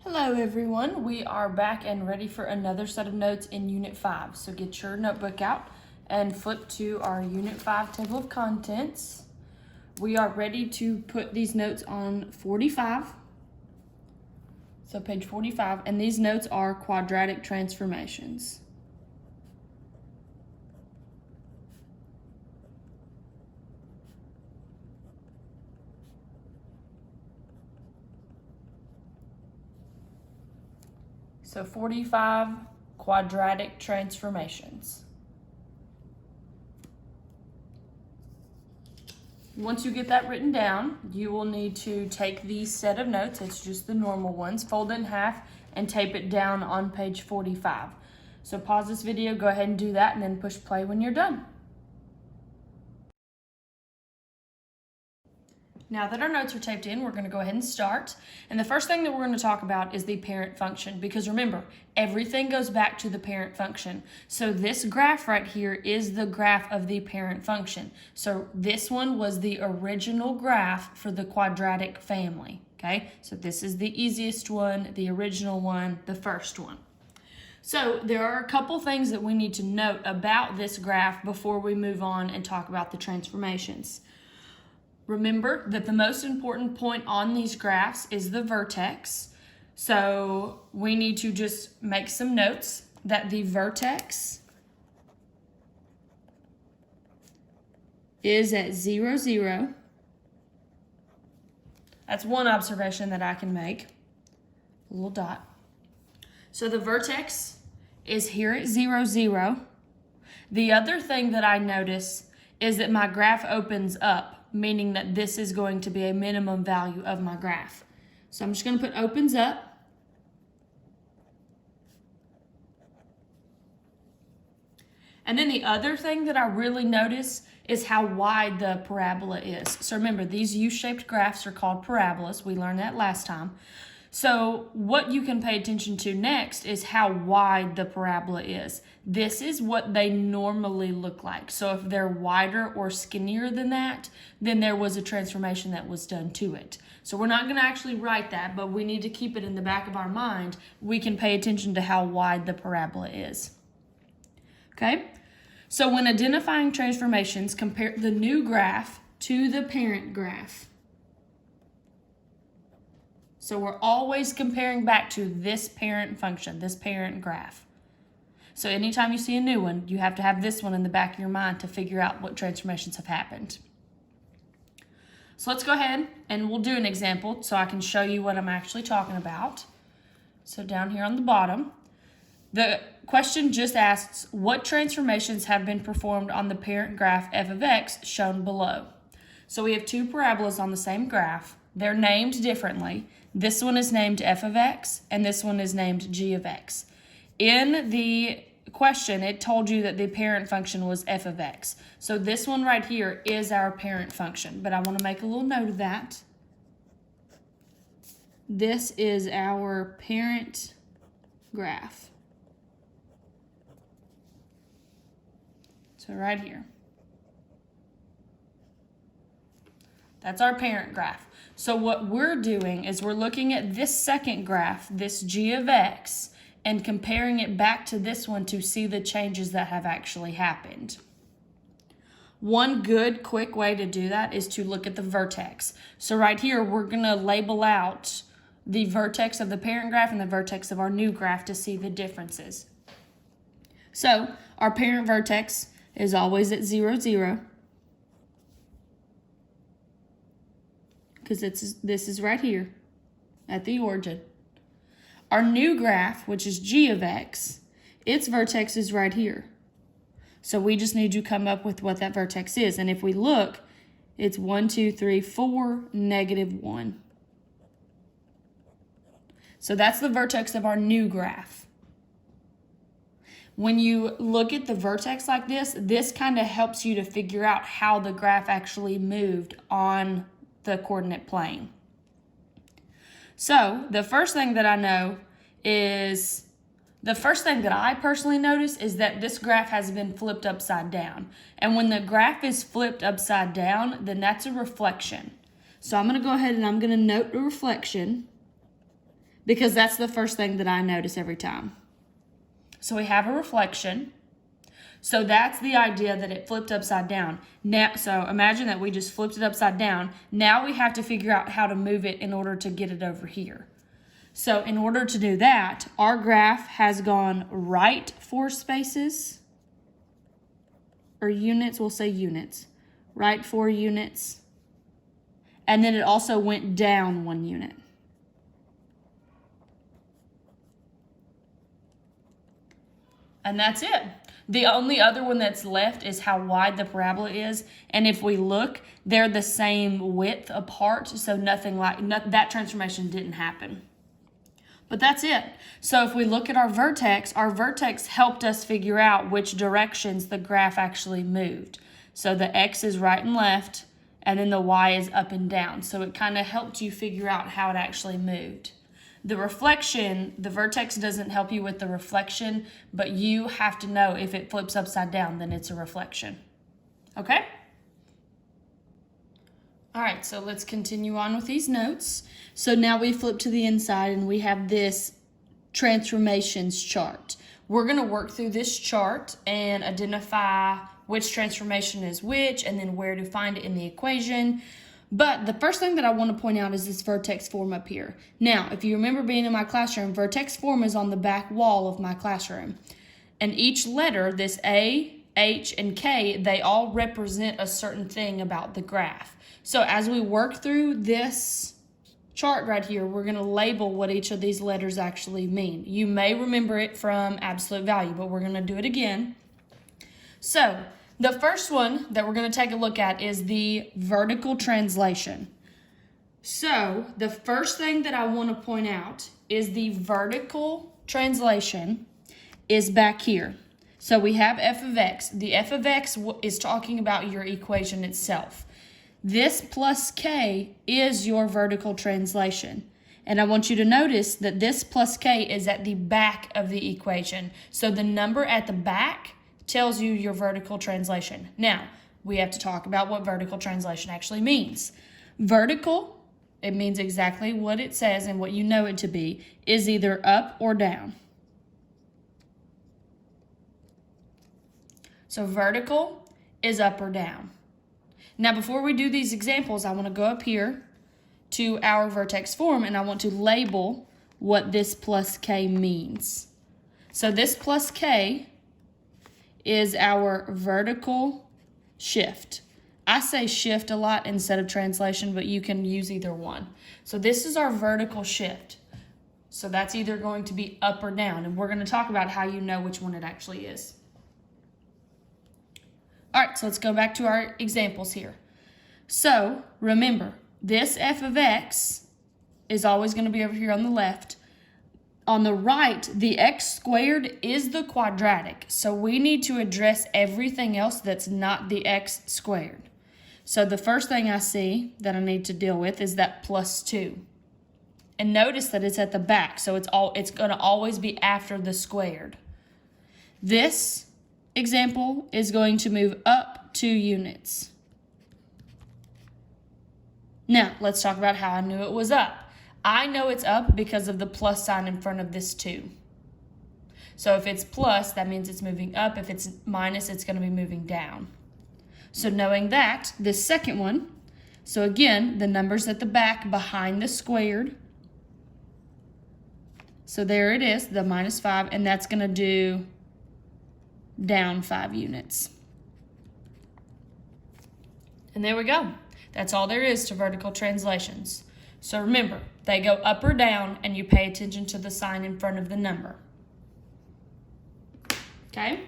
Hello everyone, we are back and ready for another set of notes in Unit 5. So get your notebook out and flip to our Unit 5 table of contents. We are ready to put these notes on 45. So page 45, and these notes are quadratic transformations. So 45 quadratic transformations. Once you get that written down, you will need to take these set of notes, it's just the normal ones, fold it in half and tape it down on page 45. So pause this video, go ahead and do that, and then push play when you're done. Now that our notes are taped in, we're going to go ahead and start. And the first thing that we're going to talk about is the parent function, because remember, everything goes back to the parent function. So this graph right here is the graph of the parent function. So this one was the original graph for the quadratic family, okay? So this is the easiest one, the original one, the first one. So there are a couple things that we need to note about this graph before we move on and talk about the transformations. Remember that the most important point on these graphs is the vertex. So we need to just make some notes that the vertex is at 0, 0. That's one observation that I can make. A little dot. So the vertex is here at 0, 0. The other thing that I notice is that my graph opens up, meaning that this is going to be a minimum value of my graph. So I'm just going to put opens up. And then the other thing that I really notice is how wide the parabola is. So remember, these U-shaped graphs are called parabolas. We learned that last time. So what you can pay attention to next is how wide the parabola is. This is what they normally look like. So if they're wider or skinnier than that, then there was a transformation that was done to it. So we're not going to actually write that, but we need to keep it in the back of our mind. We can pay attention to how wide the parabola is. Okay? So when identifying transformations, compare the new graph to the parent graph. So we're always comparing back to this parent function, this parent graph. So anytime you see a new one, you have to have this one in the back of your mind to figure out what transformations have happened. So let's go ahead and we'll do an example so I can show you what I'm actually talking about. So down here on the bottom, the question just asks, what transformations have been performed on the parent graph f of x shown below? So we have two parabolas on the same graph. They're named differently. This one is named f of x, and this one is named g of x. In the question, it told you that the parent function was f of x. So this one right here is our parent function, but I want to make a little note of that. This is our parent graph. So right here. That's our parent graph. So what we're doing is we're looking at this second graph, this g of x, and comparing it back to this one to see the changes that have actually happened. One good, quick way to do that is to look at the vertex. So right here, we're going to label out the vertex of the parent graph and the vertex of our new graph to see the differences. So our parent vertex is always at 0, 0. Because this is right here at the origin. Our new graph, which is g of x, its vertex is right here. So we just need to come up with what that vertex is. And if we look, it's 1, 2, 3, 4, negative 1. So that's the vertex of our new graph. When you look at the vertex like this kind of helps you to figure out how the graph actually moved on the coordinate plane. So the first thing that I personally notice is that this graph has been flipped upside down. And when the graph is flipped upside down, then that's a reflection. So I'm going to go ahead and I'm going to note the reflection because that's the first thing that I notice every time. So we have a reflection. So that's the idea that it flipped upside down. Now, so imagine that we just flipped it upside down. Now we have to figure out how to move it in order to get it over here. So in order to do that, our graph has gone right 4 spaces, or units, we'll say units, right 4 units, and then it also went down 1 unit. And that's it. The only other one that's left is how wide the parabola is. And if we look, they're the same width apart. So that transformation didn't happen. But that's it. So if we look at our vertex helped us figure out which directions the graph actually moved. So the X is right and left, and then the Y is up and down. So it kind of helped you figure out how it actually moved. The reflection, the vertex doesn't help you with the reflection, but you have to know if it flips upside down, then it's a reflection. Okay? All right, so let's continue on with these notes. So now we flip to the inside and we have this transformations chart. We're going to work through this chart and identify which transformation is which and then where to find it in the equation. But the first thing that I want to point out is this vertex form up here. Now, if you remember being in my classroom, vertex form is on the back wall of my classroom. And each letter, this A, H, and K, they all represent a certain thing about the graph. So as we work through this chart right here, we're going to label what each of these letters actually mean. You may remember it from absolute value, but we're going to do it again. So the first one that we're going to take a look at is the vertical translation. So the first thing that I want to point out is the vertical translation is back here. So we have f of x. The f of x is talking about your equation itself. This plus k is your vertical translation. And I want you to notice that this plus k is at the back of the equation. So the number at the back tells you your vertical translation. Now, we have to talk about what vertical translation actually means. Vertical, it means exactly what it says and what you know it to be, is either up or down. So vertical is up or down. Now, before we do these examples, I want to go up here to our vertex form and I want to label what this plus k means. So this plus k is our vertical shift. I say shift a lot instead of translation, but you can use either one. So this is our vertical shift. So that's either going to be up or down, and we're going to talk about how you know which one it actually is. All right, so let's go back to our examples here. So remember, this f of x is always going to be over here on the left. On the right, the x squared is the quadratic. So we need to address everything else that's not the x squared. So the first thing I see that I need to deal with is that plus 2. And notice that it's at the back, so it's going to always be after the squared. This example is going to move up 2 units. Now, let's talk about how I knew it was up. I know it's up because of the plus sign in front of this 2. So if it's plus, that means it's moving up. If it's minus, it's going to be moving down. So knowing that, this second one, so again, the number's at the back behind the squared. So there it is, the minus 5, and that's going to do down 5 units. And there we go. That's all there is to vertical translations. So remember, they go up or down, and you pay attention to the sign in front of the number. Okay?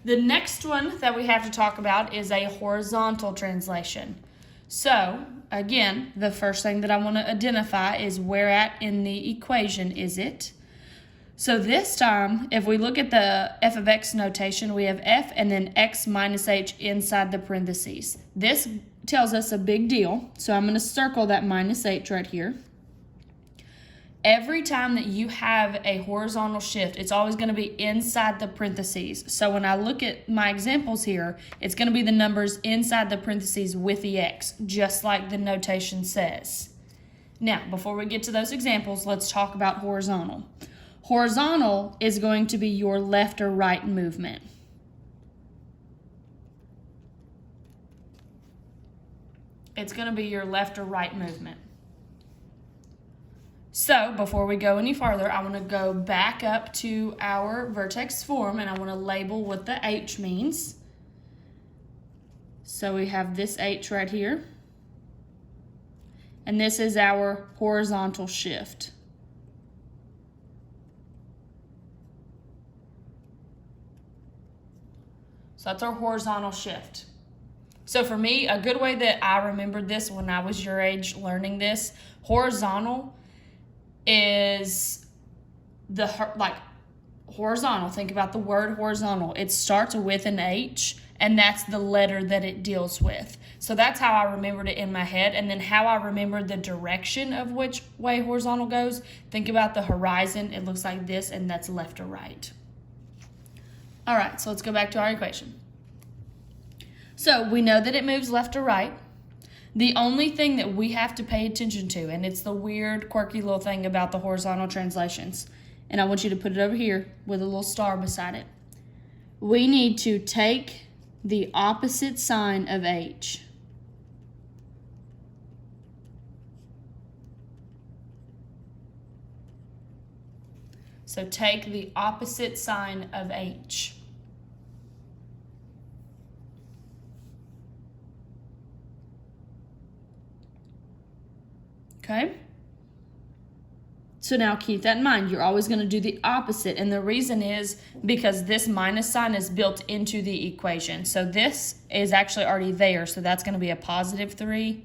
The next one that we have to talk about is a horizontal translation. So, again, the first thing that I want to identify is where at in the equation is it. So this time, if we look at the f of x notation, we have f and then x minus h inside the parentheses. This tells us a big deal, so I'm going to circle that minus h right here. Every time that you have a horizontal shift, it's always going to be inside the parentheses. So when I look at my examples here, it's going to be the numbers inside the parentheses with the x, just like the notation says. Now, before we get to those examples, let's talk about horizontal. Horizontal is going to be your left or right movement. It's going to be your left or right movement. So before we go any farther, I want to go back up to our vertex form and I want to label what the H means. So we have this H right here. And this is our horizontal shift. So that's our horizontal shift. So for me, a good way that I remembered this when I was your age learning this, horizontal is horizontal. Think about the word horizontal. It starts with an H, and that's the letter that it deals with. So that's how I remembered it in my head. And then how I remembered the direction of which way horizontal goes, think about the horizon. It looks like this, and that's left or right. All right, so let's go back to our equation. So we know that it moves left or right. The only thing that we have to pay attention to, and it's the weird, quirky little thing about the horizontal translations, and I want you to put it over here with a little star beside it. We need to take the opposite sign of H. So take the opposite sign of H. Okay? So now keep that in mind. You're always going to do the opposite. And the reason is because this minus sign is built into the equation. So this is actually already there. So that's going to be a positive 3.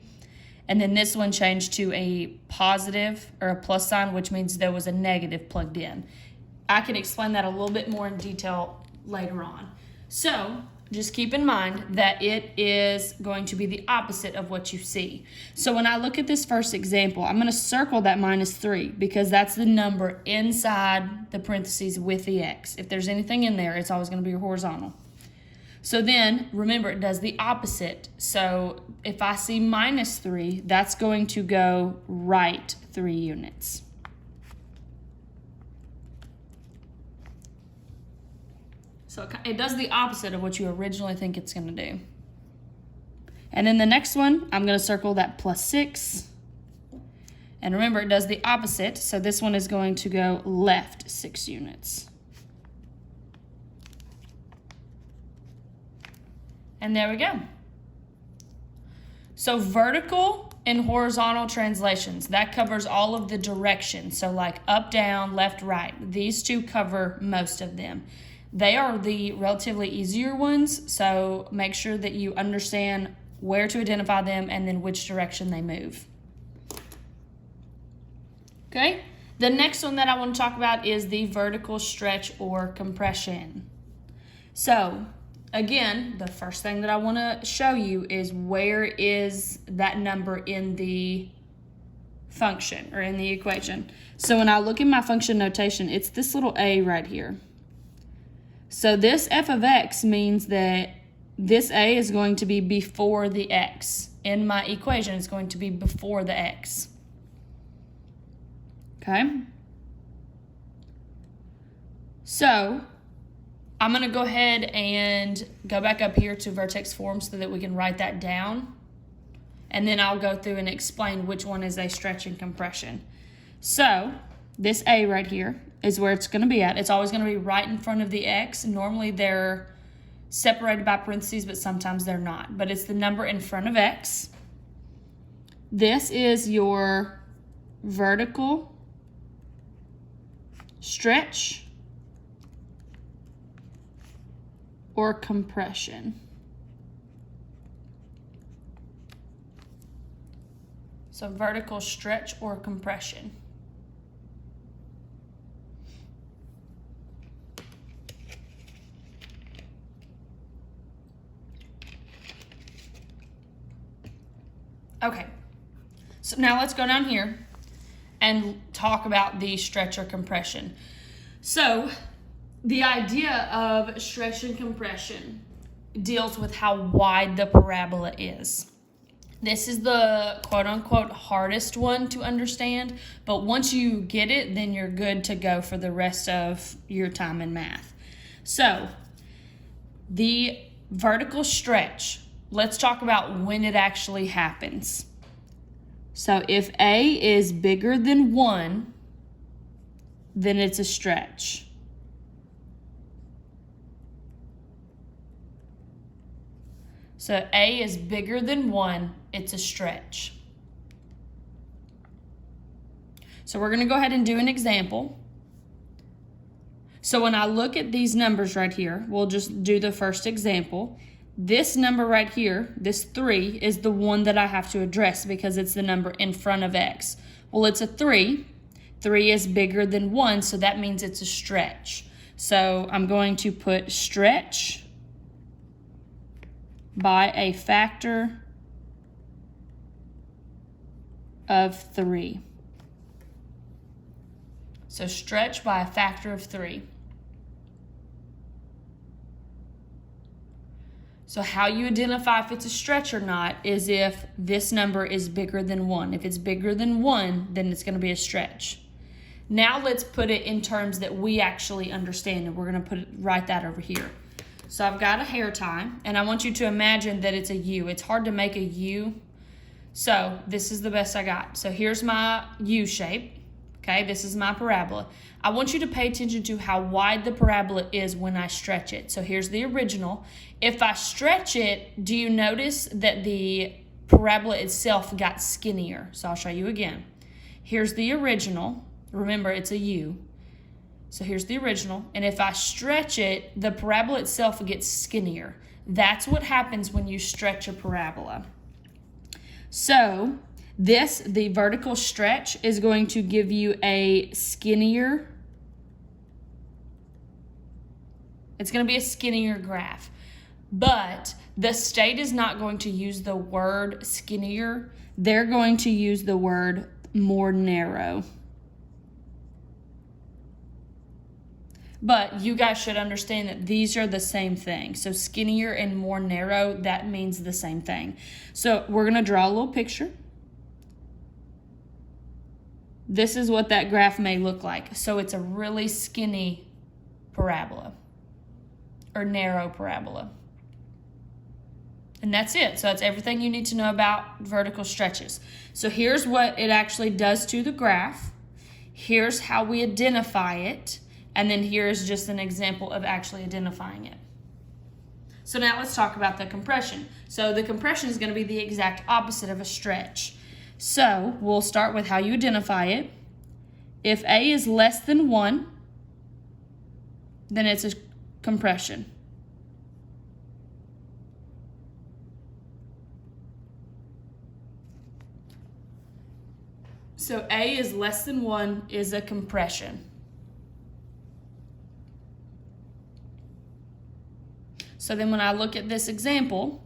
And then this one changed to a positive or a plus sign, which means there was a negative plugged in. I can explain that a little bit more in detail later on. So just keep in mind that it is going to be the opposite of what you see. So when I look at this first example, I'm going to circle that -3 because that's the number inside the parentheses with the X. If there's anything in there, it's always going to be horizontal. So then, remember, it does the opposite. So if I see -3, that's going to go right 3 units. So it does the opposite of what you originally think it's going to do. And then the next one, I'm going to circle that +6. And remember, it does the opposite. So this one is going to go left 6 units. And there we go. So vertical and horizontal translations, that covers all of the directions. So like up, down, left, right. These two cover most of them. They are the relatively easier ones, so make sure that you understand where to identify them and then which direction they move. Okay, the next one that I want to talk about is the vertical stretch or compression. So again, the first thing that I want to show you is where is that number in the function or in the equation. So when I look at my function notation, it's this little a right here. So this f of x means that this a is going to be before the x. In my equation, it's going to be before the x. Okay? So I'm going to go ahead and go back up here to vertex form so that we can write that down. And then I'll go through and explain which one is a stretch and compression. So this a right here is where it's going to be at. It's always going to be right in front of the x. Normally they're separated by parentheses, but sometimes they're not. But it's the number in front of x. This is your vertical stretch or compression. So vertical stretch or compression. Okay, so now let's go down here and talk about the stretch or compression. So the idea of stretch and compression deals with how wide the parabola is. This is the quote-unquote hardest one to understand, but once you get it, then you're good to go for the rest of your time in math. So, the vertical stretch, let's talk about when it actually happens. So, if A is bigger than 1, then it's a stretch. So A is bigger than 1, it's a stretch. So we're going to go ahead and do an example. So when I look at these numbers right here, we'll just do the first example. This number right here, this 3, is the one that I have to address because it's the number in front of x. Well, it's a 3. 3 is bigger than 1, so that means it's a stretch. So I'm going to put stretch by a factor of 3. So stretch by a factor of 3. So how you identify if it's a stretch or not is if this number is bigger than 1. If it's bigger than 1, then it's going to be a stretch. Now let's put it in terms that we actually understand, and we're going to write that over here. So I've got a hair tie, and I want you to imagine that it's a U. It's hard to make a U, so this is the best I got. So here's my U shape, okay? This is my parabola. I want you to pay attention to how wide the parabola is when I stretch it. So here's the original. If I stretch it, do you notice that the parabola itself got skinnier? So I'll show you again. Here's the original. Remember, it's a U. So here's the original, and if I stretch it, the parabola itself gets skinnier. That's what happens when you stretch a parabola. So the vertical stretch is going to give you a skinnier, it's going to be a skinnier graph. But the state is not going to use the word skinnier. They're going to use the word more narrow. But you guys should understand that these are the same thing. So skinnier and more narrow, that means the same thing. So we're going to draw a little picture. This is what that graph may look like. So it's a really skinny parabola or narrow parabola. And that's it. So that's everything you need to know about vertical stretches. So here's what it actually does to the graph. Here's how we identify it. And then here's just an example of actually identifying it. So now let's talk about the compression. So the compression is going to be the exact opposite of a stretch. So we'll start with how you identify it. If A is less than 1, then it's a compression. So A is less than 1 is a compression. So then when I look at this example,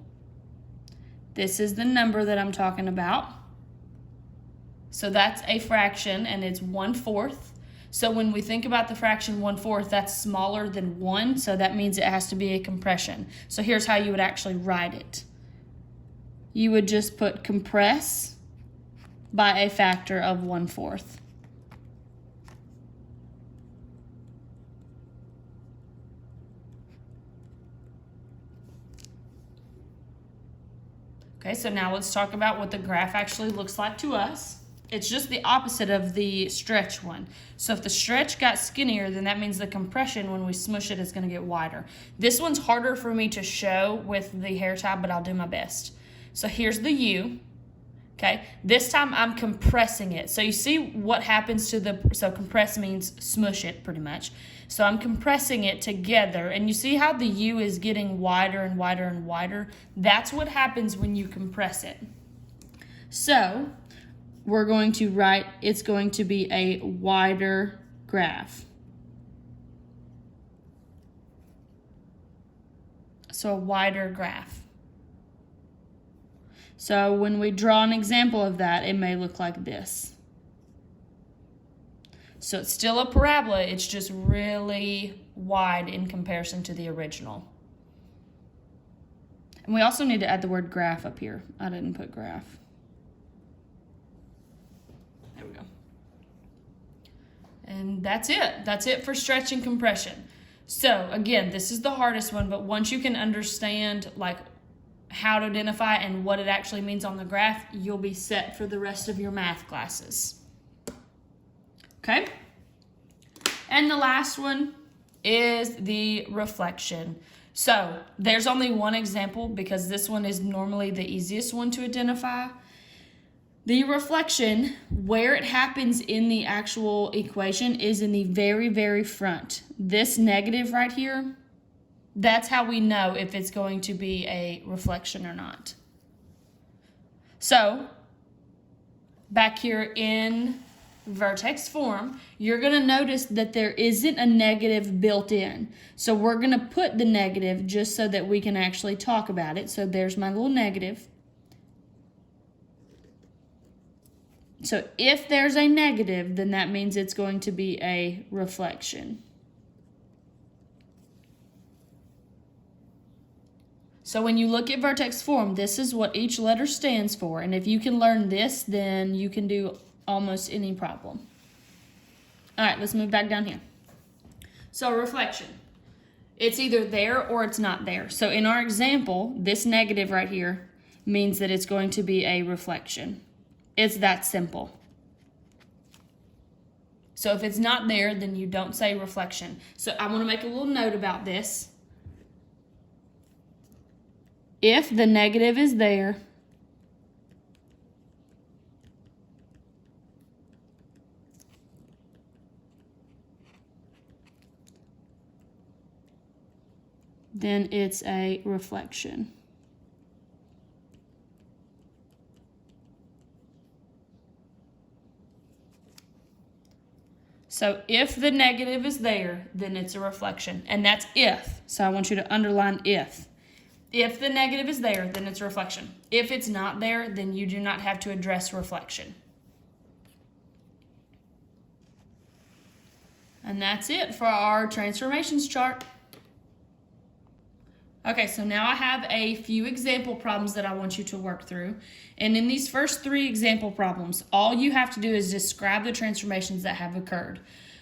this is the number that I'm talking about. So that's a fraction, and it's 1/4. So when we think about the fraction 1/4, that's smaller than 1, so that means it has to be a compression. So here's how you would actually write it. You would just put compress by a factor of 1/4. Okay, so now let's talk about what the graph actually looks like to us. It's just the opposite of the stretch one. So if the stretch got skinnier, then that means the compression, when we smush it, is going to get wider. This one's harder for me to show with the hair tie, but I'll do my best. So here's the U. Okay, this time I'm compressing it. So you see what happens to so compress means smush it pretty much. So I'm compressing it together, and you see how the U is getting wider and wider and wider? That's what happens when you compress it. So we're going to write, it's going to be a wider graph. So a wider graph. So when we draw an example of that, it may look like this. So it's still a parabola, it's just really wide in comparison to the original. And we also need to add the word graph up here. I didn't put graph. There we go. And that's it. That's it for stretch and compression. So again, this is the hardest one, but once you can understand like how to identify and what it actually means on the graph, you'll be set for the rest of your math classes. Okay? And the last one is the reflection. So there's only one example because this one is normally the easiest one to identify. The reflection, where it happens in the actual equation, is in the very, very front. This negative right here, that's how we know if it's going to be a reflection or not. So, back here in vertex form, you're going to notice that there isn't a negative built in. So we're going to put the negative just so that we can actually talk about it. So there's my little negative. So if there's a negative, then that means it's going to be a reflection. So when you look at vertex form, this is what each letter stands for. And if you can learn this, then you can do almost any problem. All right, let's move back down here. So reflection. It's either there or it's not there. So in our example, this negative right here means that it's going to be a reflection. It's that simple. So if it's not there, then you don't say reflection. So I want to make a little note about this. If the negative is there, then it's a reflection. So if the negative is there, then it's a reflection. And that's if. So I want you to underline if. If the negative is there, then it's a reflection. If it's not there, then you do not have to address reflection. And that's it for our transformations chart. Okay, so now I have a few example problems that I want you to work through. And in these first 3 example problems, all you have to do is describe the transformations that have occurred.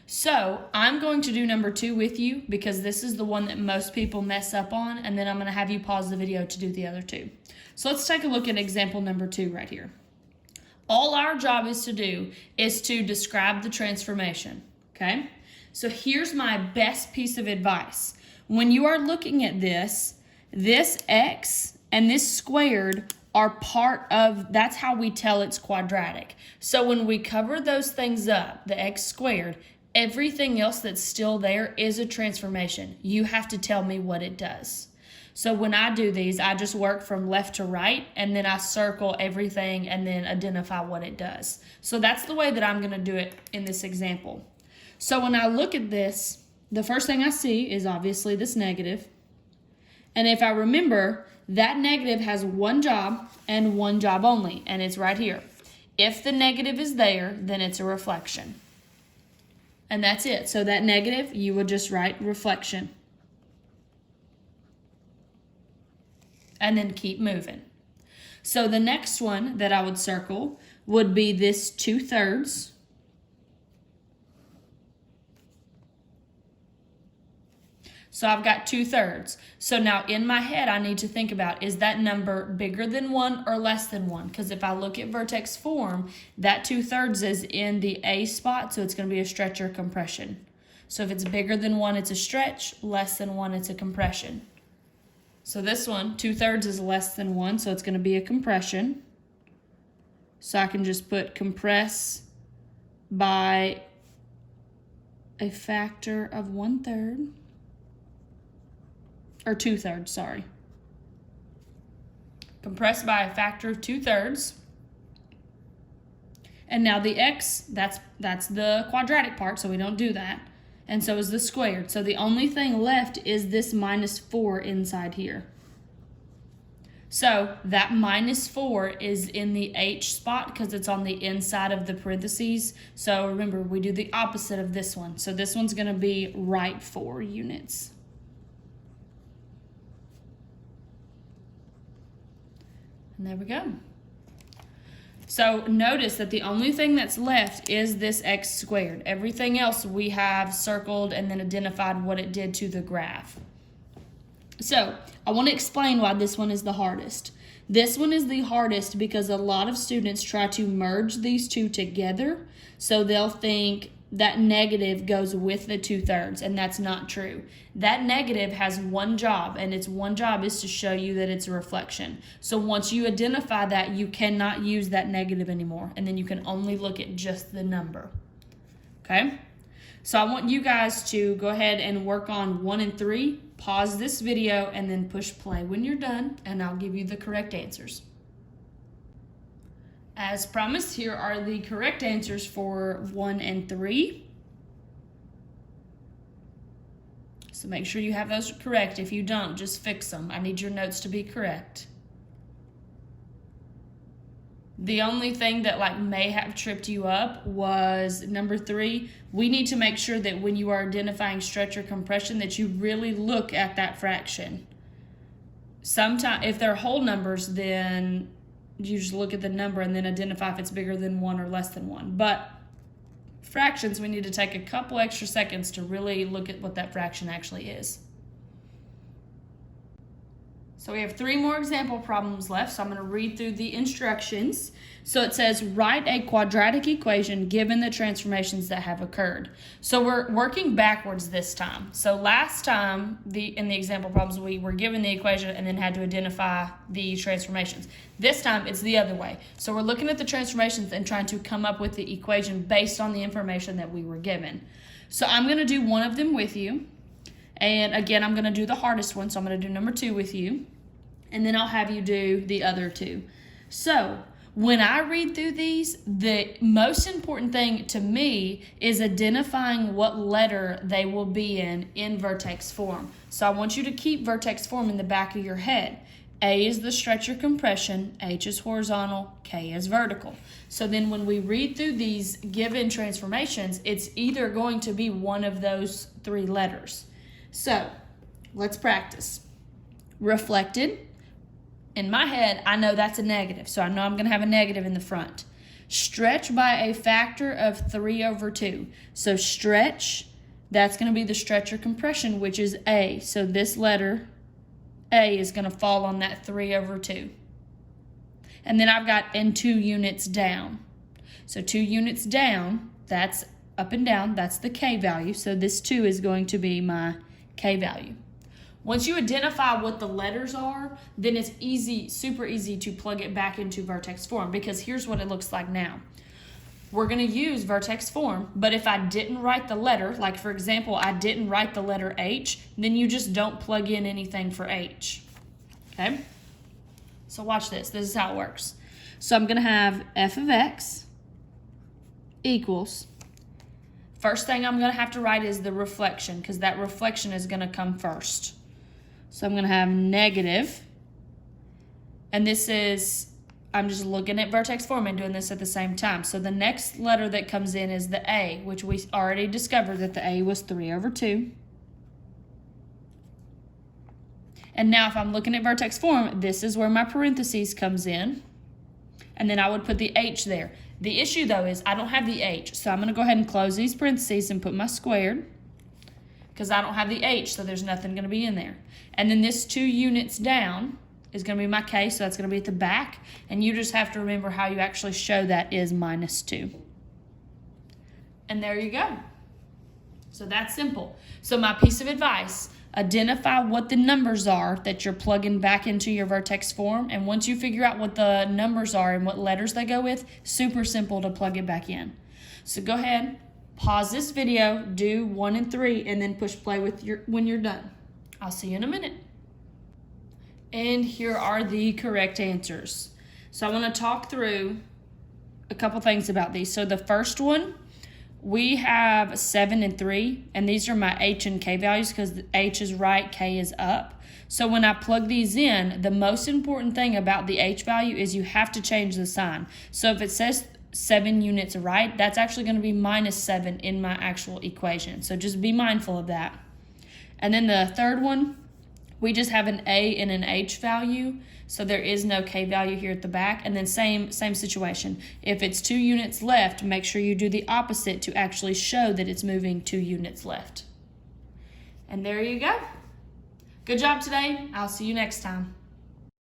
So I'm going to do number 2 with you because this is the one that most people mess up on, and then I'm going to have you pause the video to do the other 2. So let's take a look at example number 2 right here. All our job is to do is to describe the transformation, okay? So here's my best piece of advice. When you are looking at this x and this squared are part of, that's how we tell it's quadratic. So when we cover those things up, the x squared, everything else that's still there is a transformation. You have to tell me what it does. So when I do these, I just work from left to right, and then I circle everything and then identify what it does. So that's the way that I'm going to do it in this example. So when I look at this, the first thing I see is obviously this negative. And if I remember, that negative has one job and one job only, and it's right here. If the negative is there, then it's a reflection. And that's it. So that negative, you would just write reflection. And then keep moving. So the next one that I would circle would be this 2/3. So I've got 2/3. So now in my head, I need to think about, is that number bigger than 1 or less than 1? Because if I look at vertex form, that 2/3 is in the A spot, so it's going to be a stretch or compression. So if it's bigger than 1, it's a stretch. Less than 1, it's a compression. So this one, 2/3 is less than 1, so it's going to be a compression. So I can just put compress by a factor of 1/3. Or 2/3, sorry. Compressed by a factor of 2/3. And now the x, that's the quadratic part, so we don't do that. And so is the squared. So the only thing left is this -4 inside here. So that -4 is in the H spot because it's on the inside of the parentheses. So remember, we do the opposite of this one. So this one's going to be right 4 units. And there we go. So notice that the only thing that's left is this x squared. Everything else we have circled and then identified what it did to the graph. So I want to explain why this one is the hardest. This one is the hardest because a lot of students try to merge these two together. So they'll think that negative goes with the 2/3, and that's not true. That negative has one job, and its one job is to show you that it's a reflection. So once you identify that, you cannot use that negative anymore, and then you can only look at just the number. Okay? So I want you guys to go ahead and work on 1 and 3, pause this video, and then push play when you're done, and I'll give you the correct answers. As promised, here are the correct answers for 1 and 3. So make sure you have those correct. If you don't, just fix them. I need your notes to be correct. The only thing that may have tripped you up was number 3. We need to make sure that when you are identifying stretch or compression that you really look at that fraction. Sometimes, if they're whole numbers, then you just look at the number and then identify if it's bigger than 1 or less than 1. But fractions, we need to take a couple extra seconds to really look at what that fraction actually is. So we have 3 more example problems left, so I'm going to read through the instructions. So it says, write a quadratic equation given the transformations that have occurred. So we're working backwards this time. So last time, in the example problems, we were given the equation and then had to identify the transformations. This time, it's the other way. So we're looking at the transformations and trying to come up with the equation based on the information that we were given. So I'm going to do one of them with you. And again, I'm going to do the hardest one, so I'm going to do number 2 with you. And then I'll have you do the other 2. So when I read through these, the most important thing to me is identifying what letter they will be in vertex form. So I want you to keep vertex form in the back of your head. A is the stretch or compression, H is horizontal, K is vertical. So then when we read through these given transformations, it's either going to be one of those 3 letters. So let's practice. Reflected. In my head, I know that's a negative, so I know I'm going to have a negative in the front. Stretch by a factor of 3/2. So stretch, that's going to be the stretch or compression, which is A. So this letter, A, is going to fall on that 3/2. And then I've got in 2 units down. So 2 units down, that's up and down, that's the K value. So this 2 is going to be my K value. Once you identify what the letters are, then it's easy, super easy to plug it back into vertex form, because here's what it looks like now. We're going to use vertex form, but if I didn't write the letter, like for example, I didn't write the letter H, then you just don't plug in anything for H. Okay? So watch this. This is how it works. So I'm going to have f of x equals, first thing I'm going to have to write is the reflection, because that reflection is going to come first. So I'm going to have negative, and this is, I'm just looking at vertex form and doing this at the same time. So the next letter that comes in is the A, which we already discovered that the A was 3/2. And now if I'm looking at vertex form, this is where my parentheses comes in, and then I would put the H there. The issue though is I don't have the H, so I'm going to go ahead and close these parentheses and put my squared, because I don't have the H, so there's nothing going to be in there. And then this 2 units down is going to be my K, so that's going to be at the back. And you just have to remember how you actually show that is -2. And there you go. So that's simple. So my piece of advice, identify what the numbers are that you're plugging back into your vertex form. And once you figure out what the numbers are and what letters they go with, super simple to plug it back in. So go ahead, pause this video, do 1 and 3, and then push play when you're done. I'll see you in a minute. And here are the correct answers. So I want to talk through a couple things about these. So the first one, we have 7 and 3, and these are my H and K values because H is right, K is up. So when I plug these in, the most important thing about the H value is you have to change the sign. So if it says 7 units right, that's actually going to be -7 in my actual equation. So just be mindful of that. And then the third one, We just have an A and an H value, so there is no K value here at the back. And then same situation. If it's 2 units left, make sure you do the opposite to actually show that it's moving 2 units left. And there you go. Good job today. I'll see you next time.